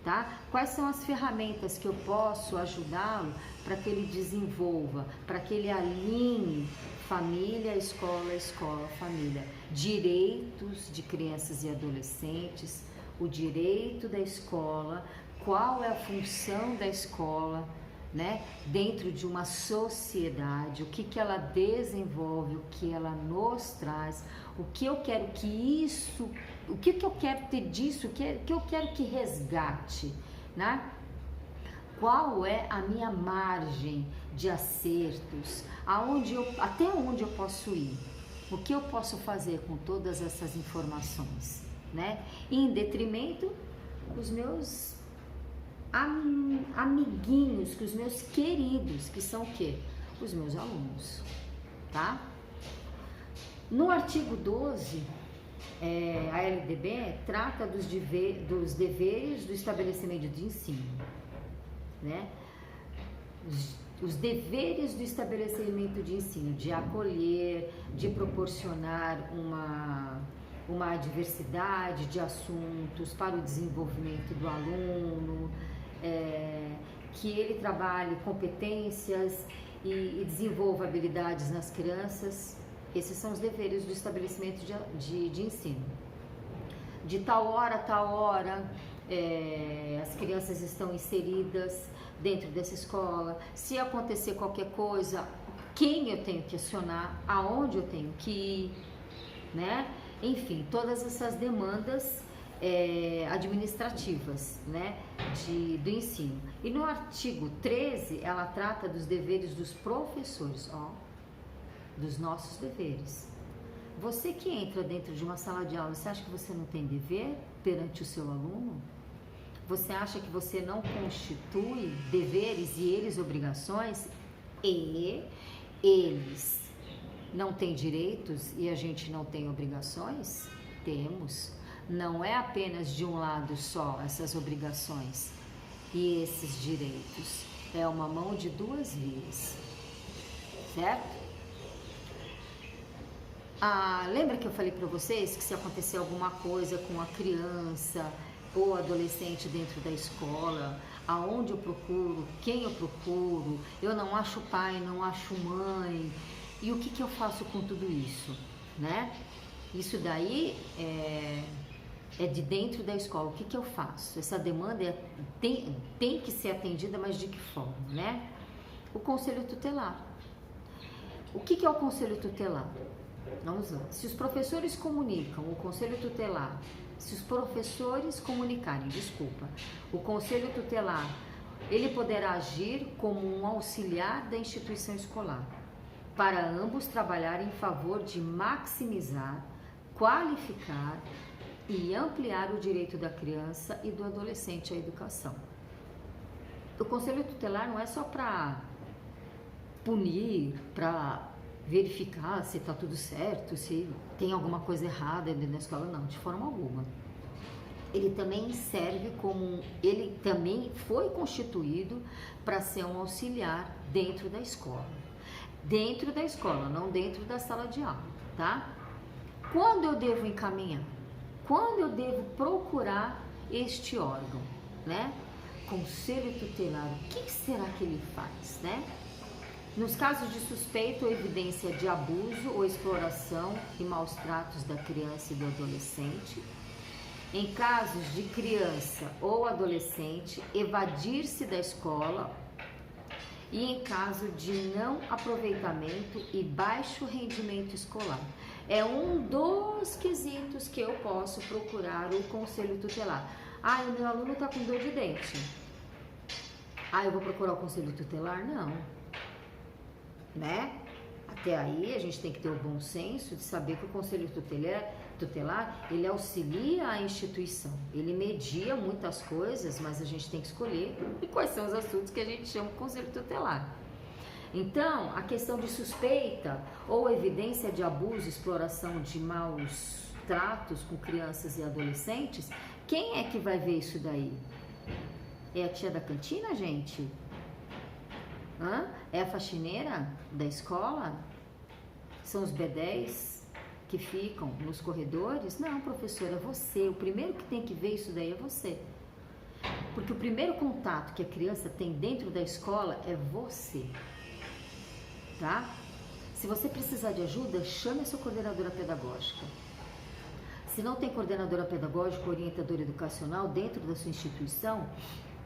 tá? Quais são as ferramentas que eu posso ajudá-lo para que ele desenvolva, para que ele alinhe família, escola, família, direitos de crianças e adolescentes, o direito da escola, qual é a função da escola, né, dentro de uma sociedade, o que ela desenvolve, o que ela nos traz, o que eu quero que isso, o que eu quero ter disso, o que eu quero que resgate, né? Qual é a minha margem de acertos, até onde eu posso ir, o que eu posso fazer com todas essas informações, né? Em detrimento dos meus amiguinhos, com os meus queridos, que são o quê? Os meus alunos, tá? No artigo 12, a LDB trata dos deveres do estabelecimento de ensino, né? Os deveres do estabelecimento de ensino, de acolher, de proporcionar uma diversidade de assuntos para o desenvolvimento do aluno, que ele trabalhe competências e desenvolva habilidades nas crianças. Esses são os deveres do estabelecimento de ensino. De tal hora a tal hora, as crianças estão inseridas dentro dessa escola. Se acontecer qualquer coisa, quem eu tenho que acionar, aonde eu tenho que ir, né? Enfim, todas essas demandas administrativas, né, do ensino. E no artigo 13, ela trata dos deveres dos professores, dos nossos deveres. Você que entra dentro de uma sala de aula, você acha que você não tem dever perante o seu aluno? Você acha que você não constitui deveres e eles obrigações? E eles não têm direitos e a gente não tem obrigações? Temos. Não é apenas de um lado só essas obrigações e esses direitos. É uma mão de duas vias, certo? Lembra que eu falei para vocês que se acontecer alguma coisa com a criança, ou adolescente dentro da escola, aonde eu procuro, quem eu procuro, eu não acho pai, não acho mãe, e o que, que eu faço com tudo isso, né? Isso daí é de dentro da escola, o que, que eu faço? Essa demanda tem que ser atendida, mas de que forma, né? O conselho tutelar. O que, que é o conselho tutelar? Vamos lá. Se os professores comunicam, o conselho tutelar, se os professores comunicarem, o conselho tutelar, ele poderá agir como um auxiliar da instituição escolar, para ambos trabalhar em favor de maximizar, qualificar e ampliar o direito da criança e do adolescente à educação. O conselho tutelar não é só para punir, para verificar se está tudo certo, se tem alguma coisa errada dentro da escola, não, de forma alguma. Ele também serve ele também foi constituído para ser um auxiliar dentro da escola. Dentro da escola, não dentro da sala de aula, tá? Quando eu devo encaminhar? Quando eu devo procurar este órgão, né? Conselho tutelar, o que será que ele faz, né? Nos casos de suspeita ou evidência de abuso ou exploração e maus tratos da criança e do adolescente, em casos de criança ou adolescente evadir-se da escola e em caso de não aproveitamento e baixo rendimento escolar. É um dos quesitos que eu posso procurar o conselho tutelar. Ah, o meu aluno está com dor de dente. Ah, eu vou procurar o conselho tutelar? Não. Né? Até aí a gente tem que ter o bom senso de saber que o conselho tutelar, ele auxilia a instituição, ele media muitas coisas, mas a gente tem que escolher quais são os assuntos que a gente chama de conselho tutelar. Então, a questão de suspeita ou evidência de abuso, exploração de maus tratos com crianças e adolescentes, quem é que vai ver isso daí? É a tia da cantina, gente? É a faxineira da escola? São os B10 que ficam nos corredores? Não, professora, é você. O primeiro que tem que ver isso daí é você. Porque o primeiro contato que a criança tem dentro da escola é você. Tá? Se você precisar de ajuda, chame a sua coordenadora pedagógica. Se não tem coordenadora pedagógica ou orientadora educacional dentro da sua instituição,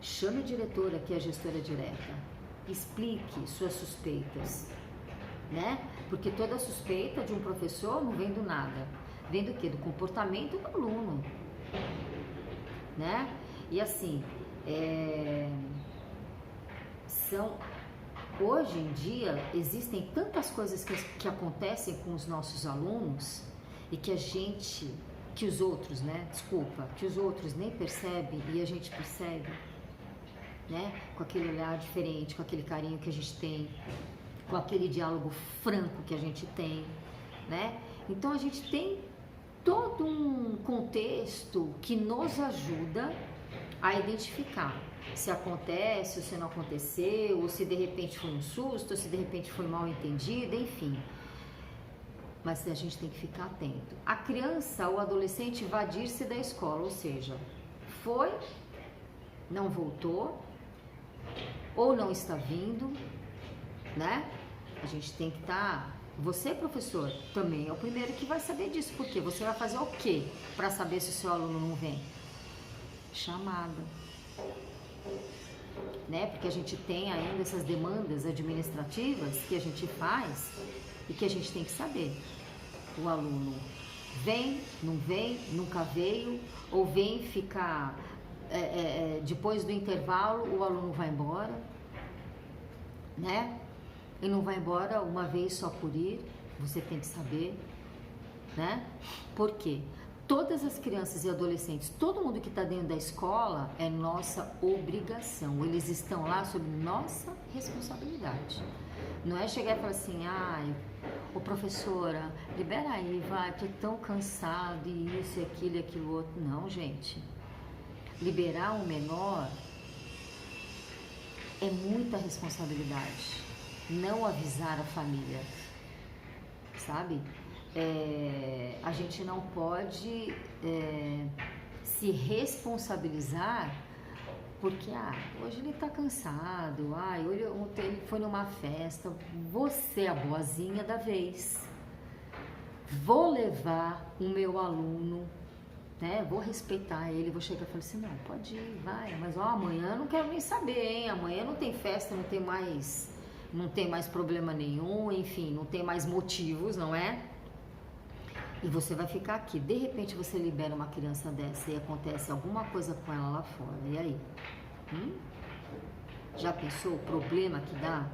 chame a diretora, que é a gestora direta. Explique suas suspeitas, né? Porque toda suspeita de um professor não vem do nada. Vem do quê? Do comportamento do aluno, né? E assim, hoje em dia existem tantas coisas que acontecem com os nossos alunos e que os outros, né? Que os outros nem percebem e a gente percebe. Né? Com aquele olhar diferente, com aquele carinho que a gente tem, com aquele diálogo franco que a gente tem, né? Então a gente tem todo um contexto que nos ajuda a identificar se acontece ou se não aconteceu, ou se de repente foi um susto, ou se de repente foi mal entendido, enfim. Mas a gente tem que ficar atento. A criança ou adolescente evadir-se da escola, ou seja, foi, não voltou, ou não está vindo, né? A gente tem que estar... Você, professor, também é o primeiro que vai saber disso, porque você vai fazer o quê para saber se o seu aluno não vem? Chamada, né? Porque a gente tem ainda essas demandas administrativas que a gente faz e que a gente tem que saber. O aluno vem, não vem, nunca veio, ou vem ficar... depois do intervalo o aluno vai embora, né? E não vai embora uma vez só por ir, você tem que saber, né? Por quê? Todas as crianças e adolescentes, todo mundo que está dentro da escola é nossa obrigação, eles estão lá sob nossa responsabilidade. Não é chegar e falar assim, ô professora, libera aí, vai, tô tão cansado, e isso, e aquilo, outro. Não, gente. Liberar um menor é muita responsabilidade. Não avisar a família, sabe? A gente não pode se responsabilizar porque, hoje ele tá cansado, hoje ontem ele foi numa festa, você é a boazinha da vez. Vou levar o meu aluno, né? Vou respeitar ele, vou chegar e falar assim, não, pode ir, vai, mas amanhã eu não quero nem saber, hein? Amanhã não tem festa, não tem mais problema nenhum, enfim, não tem mais motivos, não é? E você vai ficar aqui. De repente você libera uma criança dessa e acontece alguma coisa com ela lá fora, e aí? Já pensou o problema que dá?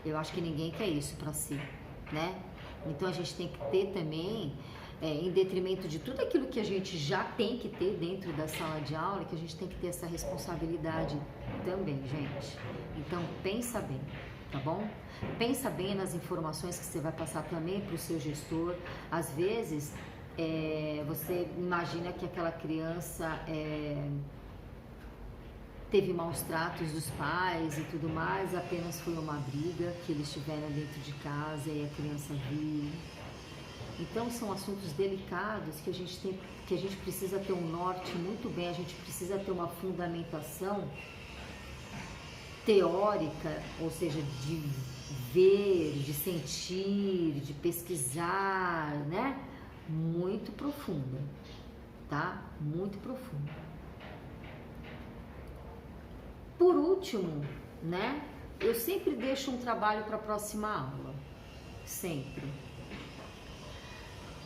Eu acho que ninguém quer isso pra si, né? Então a gente tem que ter também, em detrimento de tudo aquilo que a gente já tem que ter dentro da sala de aula, que a gente tem que ter essa responsabilidade também, gente. Então pensa bem, tá bom? Pensa bem nas informações que você vai passar também para o seu gestor. Às vezes, você imagina que aquela criança teve maus tratos dos pais e tudo mais, apenas foi uma briga que eles tiveram dentro de casa e a criança viu. Então são assuntos delicados que a gente precisa ter um norte muito bem, a gente precisa ter uma fundamentação teórica, ou seja, de ver, de sentir, de pesquisar, né? Muito profunda, tá? Muito profunda. Por último, né? Eu sempre deixo um trabalho para a próxima aula, sempre.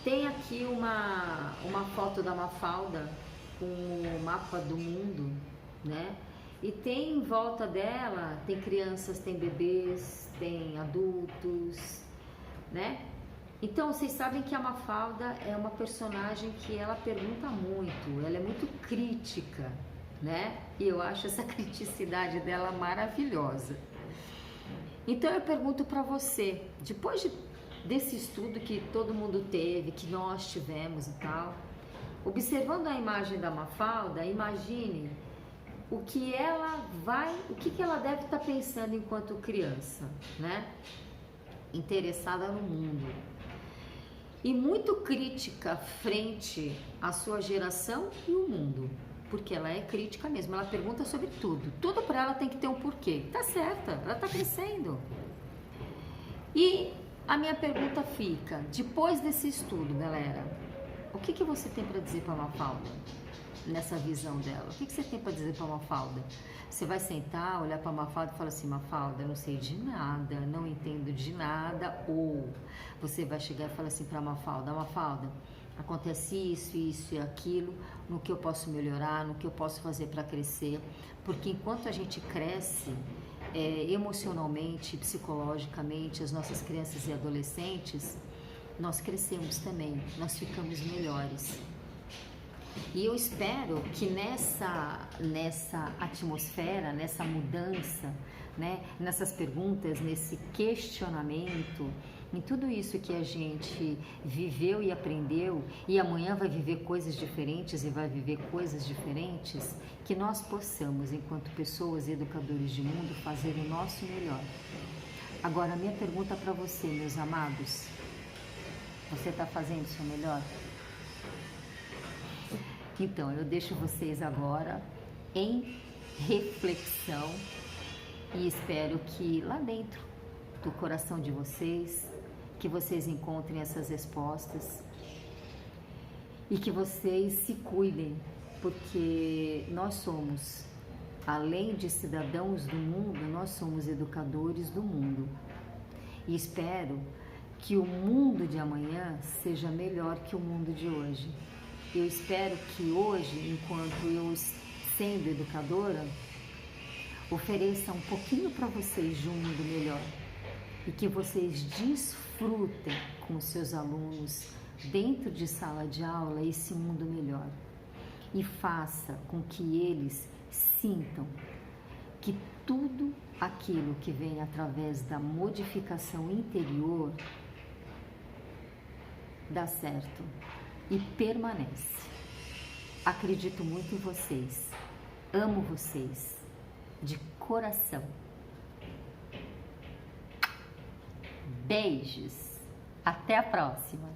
Tem aqui uma foto da Mafalda com o mapa do mundo, né? E tem em volta dela, tem crianças, tem bebês, tem adultos, né? Então, vocês sabem que a Mafalda é uma personagem que ela pergunta muito, ela é muito crítica, né? E eu acho essa criticidade dela maravilhosa. Então eu pergunto para você, depois desse estudo que todo mundo teve, que nós tivemos e tal, observando a imagem da Mafalda, imagine o que ela deve estar pensando enquanto criança, né? Interessada no mundo. E muito crítica frente à sua geração e o mundo. Porque ela é crítica mesmo, ela pergunta sobre tudo. Tudo para ela tem que ter um porquê. Tá certa, ela tá crescendo. E a minha pergunta fica, depois desse estudo, galera, o que você tem para dizer para a Mafalda? Nessa visão dela, o que você tem para dizer para a Mafalda? Você vai sentar, olhar para a Mafalda e falar assim, Mafalda, eu não sei de nada, não entendo de nada, ou você vai chegar e falar assim para a Mafalda, Mafalda, acontece isso, isso e aquilo, no que eu posso melhorar, no que eu posso fazer para crescer, porque enquanto a gente cresce emocionalmente, psicologicamente, as nossas crianças e adolescentes, nós crescemos também, nós ficamos melhores. E eu espero que nessa atmosfera, nessa mudança, né, nessas perguntas, nesse questionamento, em tudo isso que a gente viveu e aprendeu, e amanhã vai viver coisas diferentes e vai viver coisas diferentes, que nós possamos, enquanto pessoas e educadores de mundo, fazer o nosso melhor. Agora, a minha pergunta para você, meus amados, você está fazendo o seu melhor? Então, eu deixo vocês agora em reflexão e espero que lá dentro do coração de vocês, que vocês encontrem essas respostas e que vocês se cuidem, porque nós somos, além de cidadãos do mundo, nós somos educadores do mundo. E espero que o mundo de amanhã seja melhor que o mundo de hoje. Eu espero que hoje, enquanto eu sendo educadora, ofereça um pouquinho para vocês de um mundo melhor e que vocês desfrutem com os seus alunos dentro de sala de aula esse mundo melhor e faça com que eles sintam que tudo aquilo que vem através da modificação interior dá certo e permanece. Acredito muito em vocês, amo vocês de coração. Beijos, até a próxima.